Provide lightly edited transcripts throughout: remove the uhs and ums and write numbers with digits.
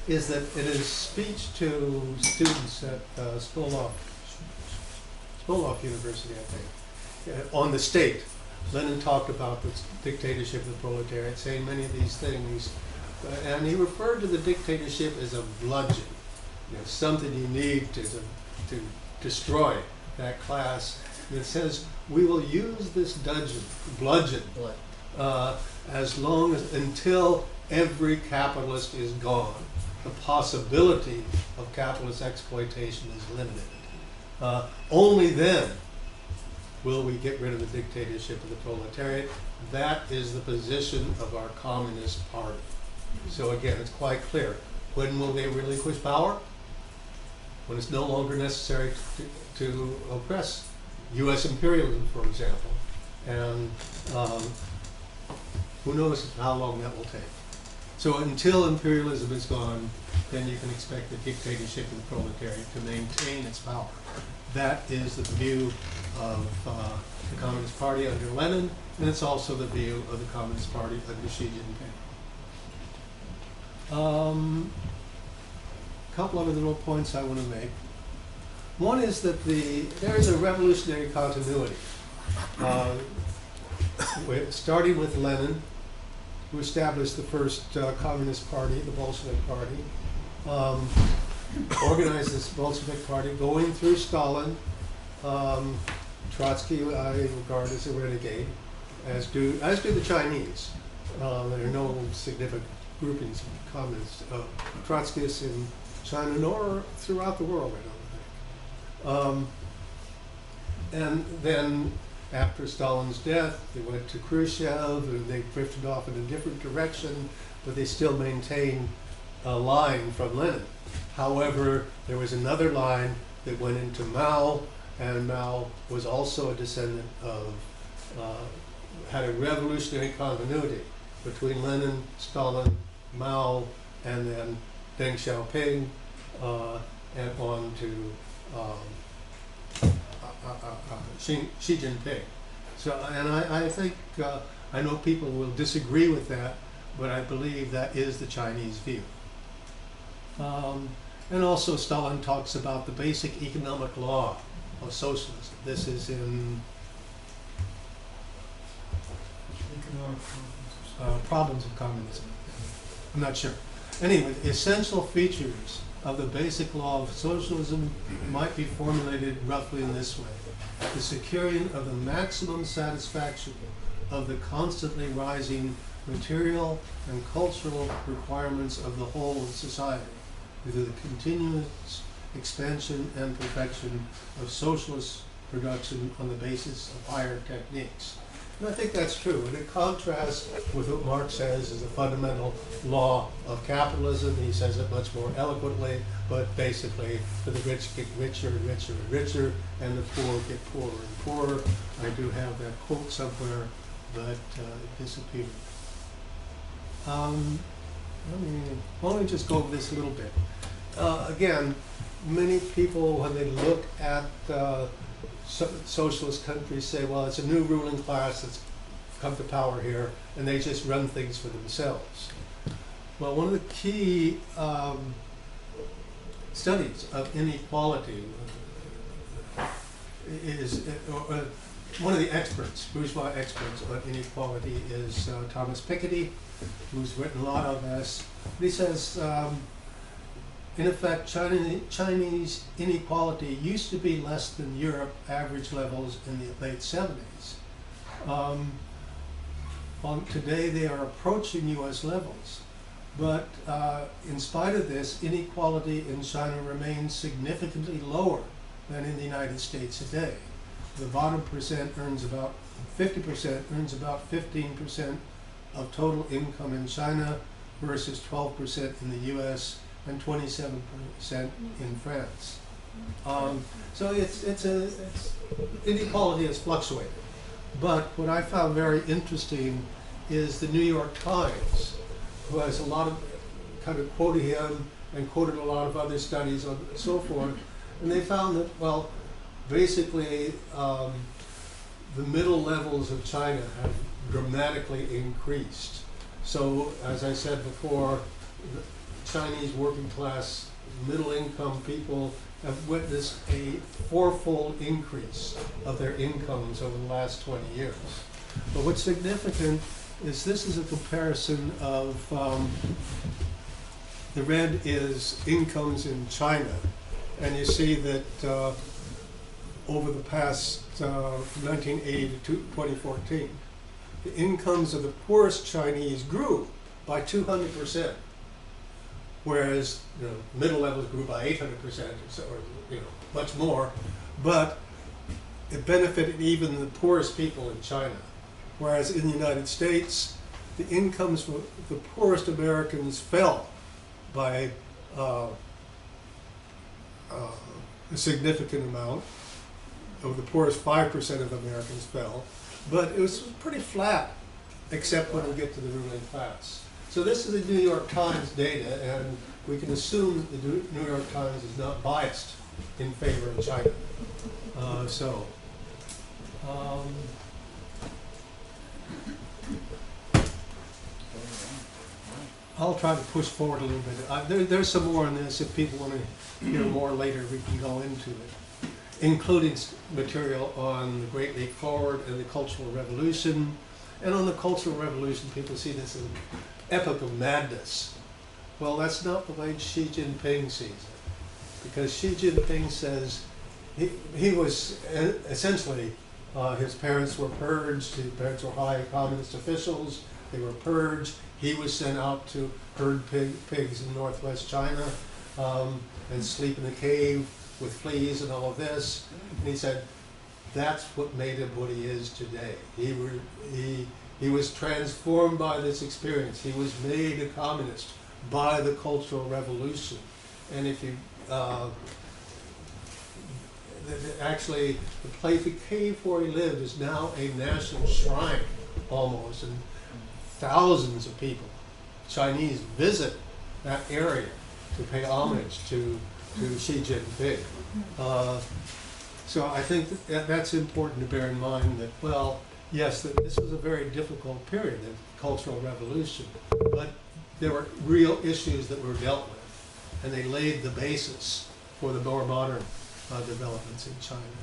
is that in his speech to students at Spolov University, I think, on the state, Lenin talked about the dictatorship of the proletariat, saying many of these things, and he referred to the dictatorship as a bludgeon, something you need to destroy that class. And it says, we will use this bludgeon as long as, until every capitalist is gone. The possibility of capitalist exploitation is limited. Only then will we get rid of the dictatorship of the proletariat. That is the position of our Communist Party. So again, it's quite clear. When will they relinquish power? When it's no longer necessary to oppress U.S. imperialism, for example. And who knows how long that will take. So until imperialism is gone, then you can expect the dictatorship of the proletariat to maintain its power. That is the view of the Communist Party under Lenin, and it's also the view of the Communist Party under Xi Jinping. A couple other little points I want to make. One is that there is a revolutionary continuity, starting with Lenin, who established the first Communist Party, the Bolshevik Party, organized this Bolshevik Party, going through Stalin. Trotsky I regard as a renegade, as do the Chinese. There are no significant groupings of communists, Trotskyists in China, nor throughout the world, I don't think. And then after Stalin's death, they went to Khrushchev, and they drifted off in a different direction, but they still maintained a line from Lenin. However, there was another line that went into Mao, and Mao was also a descendant of, had a revolutionary continuity between Lenin, Stalin, Mao, and then Deng Xiaoping, and on to Xi Jinping. So, and I think, I know people will disagree with that, but I believe that is the Chinese view. And also Stalin talks about the basic economic law of socialism. This is in Problems of Communism. I'm not sure. Anyway, the essential features of the basic law of socialism might be formulated roughly in this way. The securing of the maximum satisfaction of the constantly rising material and cultural requirements of the whole of society through the continuous expansion and perfection of socialist production on the basis of higher techniques. And I think that's true, and it contrasts with what Marx says is the fundamental law of capitalism. He says it much more eloquently, but basically, for the rich get richer and richer and richer, and the poor get poorer and poorer. I do have that quote somewhere, but it disappeared. Let me just go over this a little bit. Again, many people, when they look at socialist countries, say, well, it's a new ruling class that's come to power here, and they just run things for themselves. Well, one of the key studies of inequality is, one of the experts, bourgeois experts on inequality is Thomas Piketty, who's written a lot on this. He says, in effect, Chinese inequality used to be less than Europe average levels in the late 70s. Today they are approaching US levels. But in spite of this, inequality in China remains significantly lower than in the United States today. The bottom percent earns about 50%, earns about 15% of total income in China versus 12% in the US and 27% in France. So inequality has fluctuated. But what I found very interesting is the New York Times, who has a lot of kind of quoted him and quoted a lot of other studies and so forth, and they found that, well, basically the middle levels of China have dramatically increased. So, as I said before, Chinese working class, middle income people have witnessed a fourfold increase of their incomes over the last 20 years. But what's significant is this is a comparison of the red is incomes in China. And you see that over the past, from 1980 to 2014, the incomes of the poorest Chinese grew by 200%, whereas middle levels grew by 800%, or much more. But it benefited even the poorest people in China, whereas in the United States, the incomes for the poorest Americans fell by a significant amount. Of the poorest 5% of Americans fell, but it was pretty flat, except when we get to the ruling class. So this is the New York Times data, and we can assume that the New York Times is not biased in favor of China. I'll try to push forward a little bit. There's some more on this. If people want to hear more later, we can go into it, including material on the Great Leap Forward and the Cultural Revolution. And on the Cultural Revolution, people see this as an epoch of madness. Well, that's not the way Xi Jinping sees it. Because Xi Jinping says he was essentially, his parents were purged, his parents were high communist officials, they were purged. He was sent out to herd pigs in northwest China and sleep in a cave with fleas and all of this. And he said, that's what made him what he is today. He was transformed by this experience. He was made a communist by the Cultural Revolution. And if you, actually, the cave where he lived is now a national shrine, almost, and thousands of people, Chinese, visit that area to pay homage to Xi Jinping. So I think that's important to bear in mind that, well, yes, this was a very difficult period, the Cultural Revolution, but there were real issues that were dealt with, and they laid the basis for the more modern developments in China.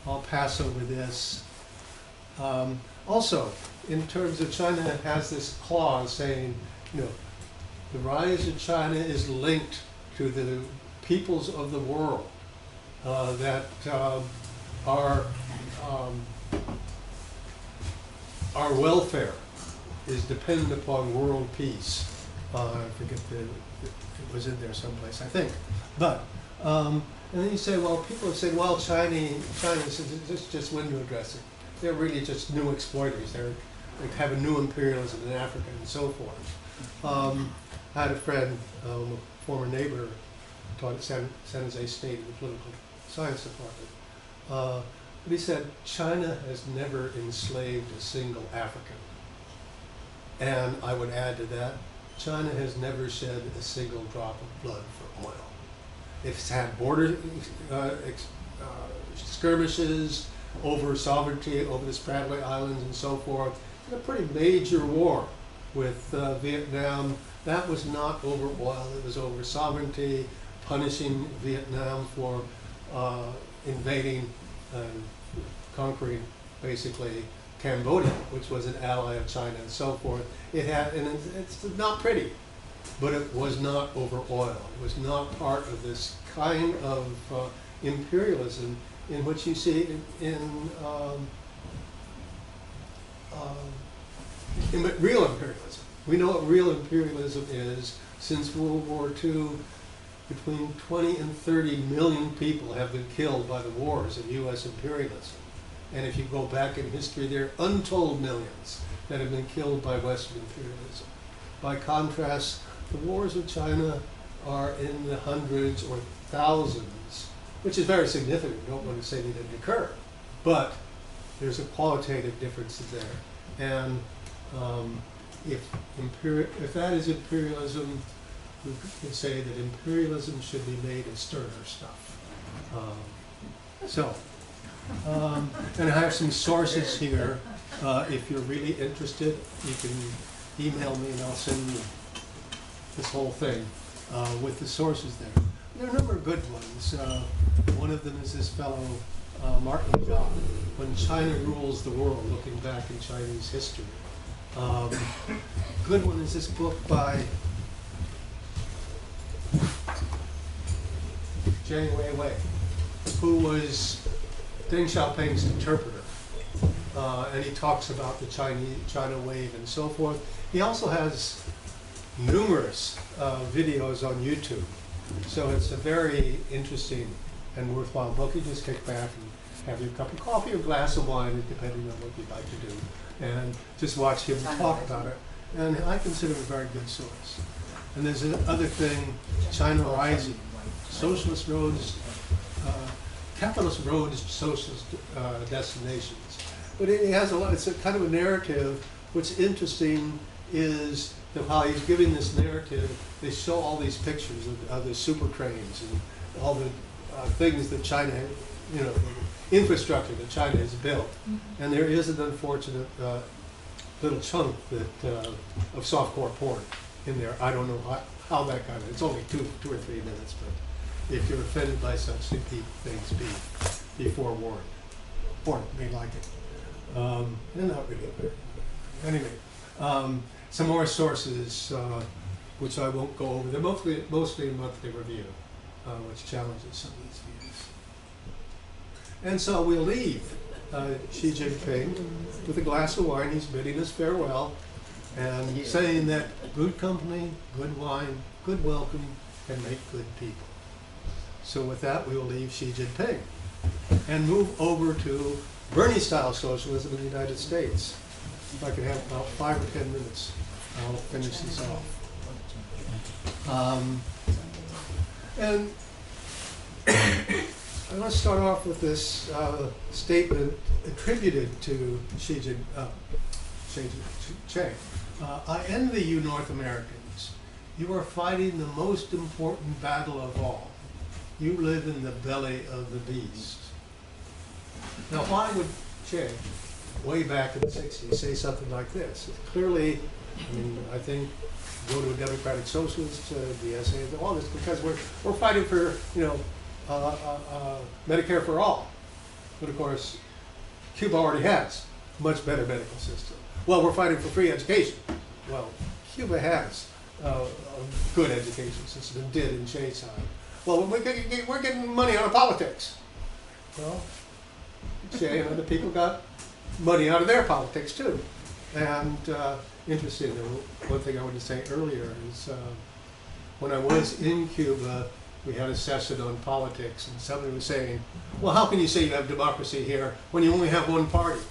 I'll pass over this. Also, in terms of China, it has this clause saying, the rise of China is linked to the peoples of the world that our welfare is dependent upon world peace. I forget it was in there someplace, I think. But and then you say, well, people have said, well, China is just window dressing. They're really just new exploiters. They have a new imperialism in Africa and so forth. I had a friend, a former neighbor, taught at San Jose State in the political science department. But he said, China has never enslaved a single African. And I would add to that, China has never shed a single drop of blood for oil. It's had border skirmishes over sovereignty, over the Spratly Islands and so forth. A pretty major war with Vietnam. That was not over oil, it was over sovereignty, punishing Vietnam for invading and conquering basically Cambodia, which was an ally of China and so forth. It had, and it's not pretty, but it was not over oil. It was not part of this kind of imperialism in which you see in real imperialism. We know what real imperialism is. Since World War II, between 20 and 30 million people have been killed by the wars of U.S. imperialism. And if you go back in history, there are untold millions that have been killed by Western imperialism. By contrast, the wars with China are in the hundreds or thousands, which is very significant. I don't want to say they didn't occur, but there's a qualitative difference there. And if that is imperialism, we could say that imperialism should be made of sterner stuff. And I have some sources here. If you're really interested, you can email me and I'll send you this whole thing with the sources there. There are a number of good ones. One of them is this fellow, Martin Zhang, When China Rules the World, looking back in Chinese history. Good one is this book by Zhang Weiwei, who was Deng Xiaoping's interpreter. And he talks about the China wave and so forth. He also has numerous videos on YouTube. So it's a very interesting and worthwhile book. You just kick back and have your cup of coffee or glass of wine, depending on what you'd like to do, and just watch him talk about it. And I consider it a very good source. And there's another thing, China Rising, Socialist Roads, Capitalist Roads, Socialist Destinations. But it has a lot, it's a kind of a narrative. What's interesting is that while he's giving this narrative, they show all these pictures of the super trains and all the things that China, the infrastructure that China has built. And there is an unfortunate little chunk that of softcore porn in there. I don't know how that got it. It's only two or 3 minutes, but if you're offended by such things, be forewarned. Porn may like it. They're not really. Anyway. Some more sources, which I won't go over. They're mostly a monthly review, which challenges some of these views. And so we'll leave Xi Jinping with a glass of wine. He's bidding us farewell and saying that good company, good wine, good welcome can make good people. So with that, we will leave Xi Jinping and move over to Bernie-style socialism in the United States. If I can have about 5 or 10 minutes, I'll finish this off. And I want to start off with this statement attributed to Xi Jinping. I envy you North Americans. You are fighting the most important battle of all. You live in the belly of the beast. Now, why would Che, way back in the 60s, say something like this? Clearly, I think, go to a democratic socialist, the essay, all this, because we're fighting for, Medicare for all. But of course, Cuba already has a much better medical system. Well, we're fighting for free education. Well, Cuba has a good education system and did in Che's time. Well, we're getting money out of politics. Well, Che and other people got money out of their politics too. And interesting, one thing I wanted to say earlier is when I was in Cuba, we had a session on politics, and somebody was saying, well, how can you say you have democracy here when you only have one party?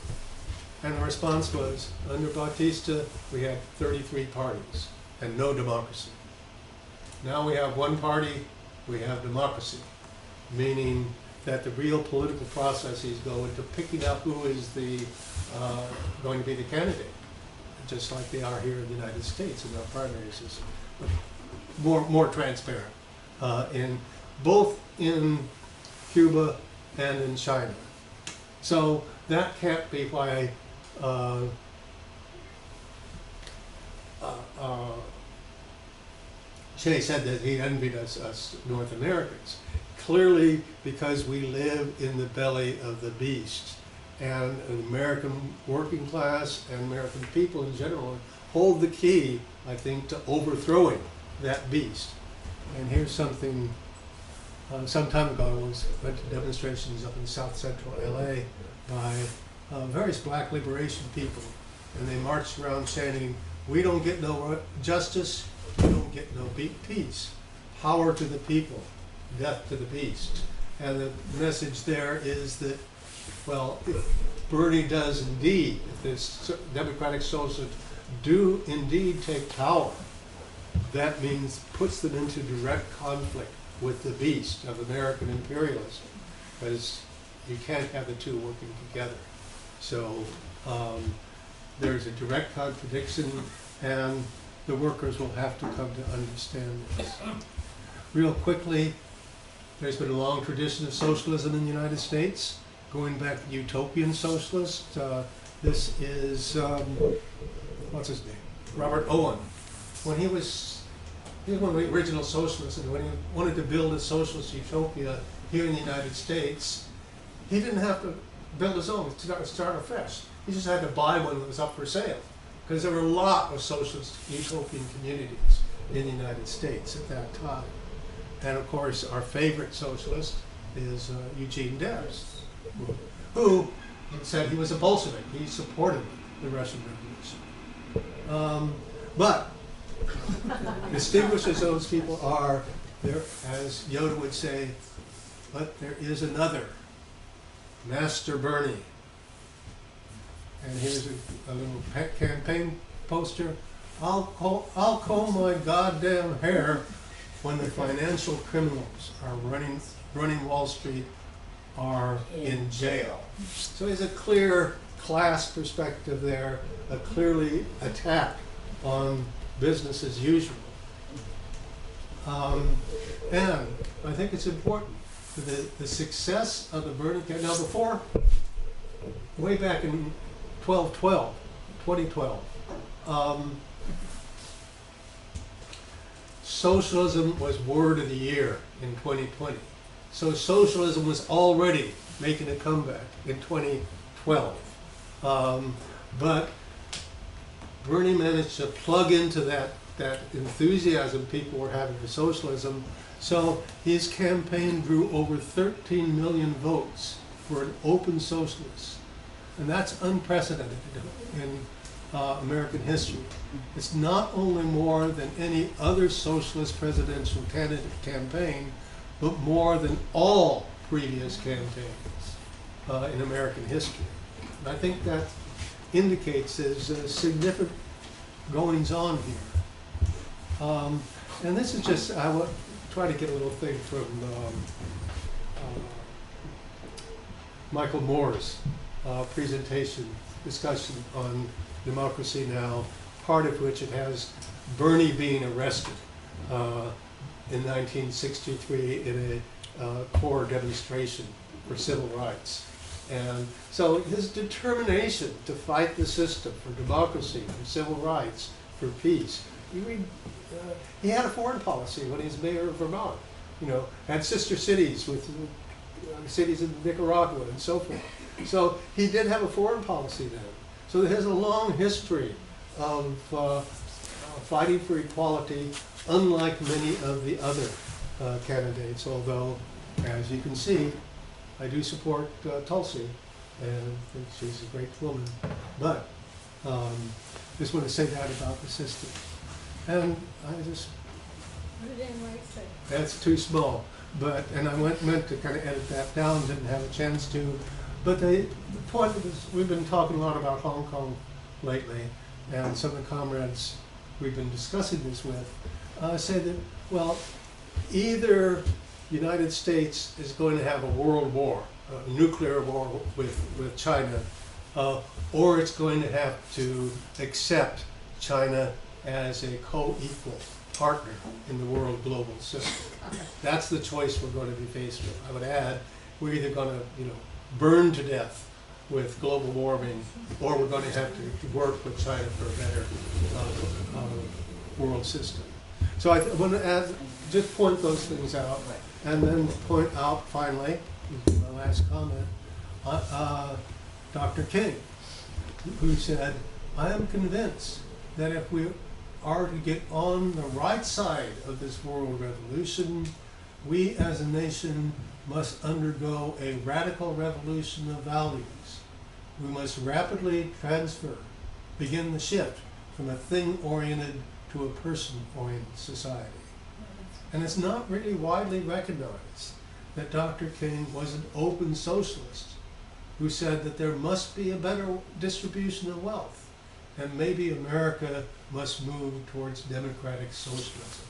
And the response was, under Batista, we had 33 parties and no democracy. Now we have one party, we have democracy, meaning that the real political processes go into picking up who is going to be the candidate, just like they are here in the United States in our primary system, but more transparent, in both in Cuba and in China. So that can't be why Che said that he envied us North Americans. Clearly, because we live in the belly of the beast, and an American working class and American people in general hold the key, I think, to overthrowing that beast. And here's something, some time ago I went to demonstrations up in South Central LA by various black liberation people, and they marched around chanting, "We don't get no justice, we don't get no peace. Power to the people, death to the beast." And the message there is that, well, if Bernie does indeed, if this democratic socialists do indeed take power, that means puts them into direct conflict with the beast of American imperialism, because you can't have the two working together. So there's a direct contradiction, and the workers will have to come to understand this. Real quickly, there's been a long tradition of socialism in the United States, going back to utopian socialists. This is, what's his name? Robert Owen, when he was one of the original socialists, and when he wanted to build a socialist utopia here in the United States, he didn't have to build his own, start afresh. He just had to buy one that was up for sale, because there were a lot of socialist utopian communities in the United States at that time. And of course, our favorite socialist is Eugene E Ruyle, who said he was a Bolshevik. He supported the Russian Revolution. But distinguishes those people are, there, as Yoda would say, but there is another, Master Bernie. And here's a little campaign poster. I'll comb my goddamn hair when the financial criminals are running Wall Street are in jail. So there's a clear class perspective there, a clearly attack on business as usual. And I think it's important for the success of the Bernie campaign. Now before, way back in 2012, socialism was word of the year in 2020. So socialism was already making a comeback in 2012. But Bernie managed to plug into that enthusiasm people were having for socialism. So his campaign drew over 13 million votes for an open socialist. And that's unprecedented in American history. It's not only more than any other socialist presidential candidate campaign, but more than all previous campaigns in American history. And I think that indicates there's significant goings on here. And this is just, I will try to get a little thing from Michael Moore's discussion on Democracy Now!, part of which it has Bernie being arrested in 1963 in a core demonstration for civil rights. And so his determination to fight the system for democracy, for civil rights, for peace. He had a foreign policy when he was mayor of Vermont. Had sister cities with cities in Nicaragua and so forth. So he did have a foreign policy then. So there's a long history of fighting for equality, unlike many of the other candidates, although, as you can see, I do support Tulsi, and I think she's a great woman. But just want to say that about the system. And I just, that's too small. And I meant to kind of edit that down, didn't have a chance to. But the point is, we've been talking a lot about Hong Kong lately, and some of the comrades we've been discussing this with say that, well, either the United States is going to have a world war, a nuclear war with China, or it's going to have to accept China as a co-equal partner in the world global system. That's the choice we're going to be faced with. I would add, we're either going to, burn to death with global warming, or we're going to have to work with China for a better world system. So I want to add, just point those things out, and then point out finally, my last comment, Dr. King, who said, I am convinced that if we are to get on the right side of this world revolution, we as a nation must undergo a radical revolution of values. We must rapidly begin the shift from a thing-oriented to a person-oriented society. And it's not really widely recognized that Dr. King was an open socialist who said that there must be a better distribution of wealth, and maybe America must move towards democratic socialism.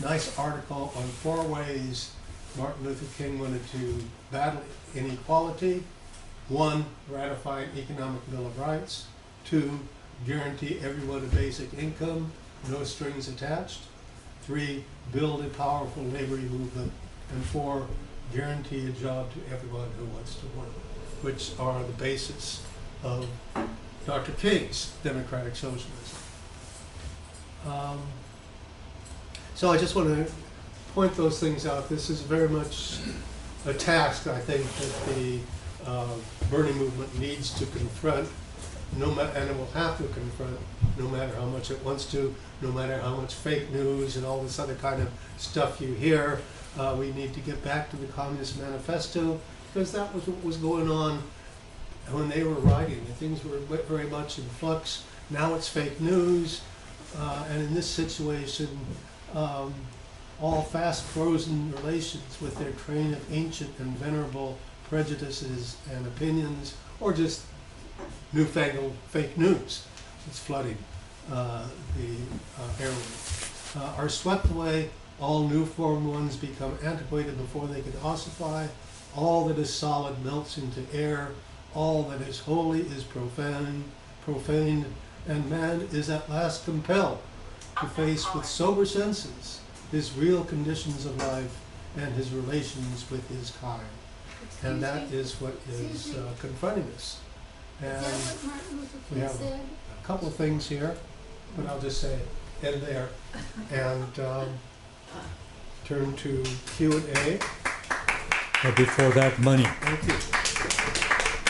Nice article on 4 ways Martin Luther King wanted to battle inequality. 1, ratify an economic bill of rights. 2, guarantee everyone a basic income, no strings attached. 3, build a powerful labor movement. And 4, guarantee a job to everyone who wants to work, which are the basis of Dr. King's democratic socialism. So I just want to point those things out. This is very much a task, I think, that the Bernie movement needs to confront, and it will have to confront, no matter how much it wants to, no matter how much fake news and all this other kind of stuff you hear. We need to get back to the Communist Manifesto, because that was what was going on when they were writing. Things were very much in flux. Now it's fake news, and in this situation, all fast frozen relations with their train of ancient and venerable prejudices and opinions, or just newfangled fake news that's flooding the airwaves, are swept away. All new formed ones become antiquated before they can ossify. All that is solid melts into air. All that is holy is profaned, and man is at last compelled to face with sober senses his real conditions of life and his relations with his kind. And that is what is confronting us. And we have a couple of things here, but I'll just say end there and turn to Q&A. But before that, money. Thank you.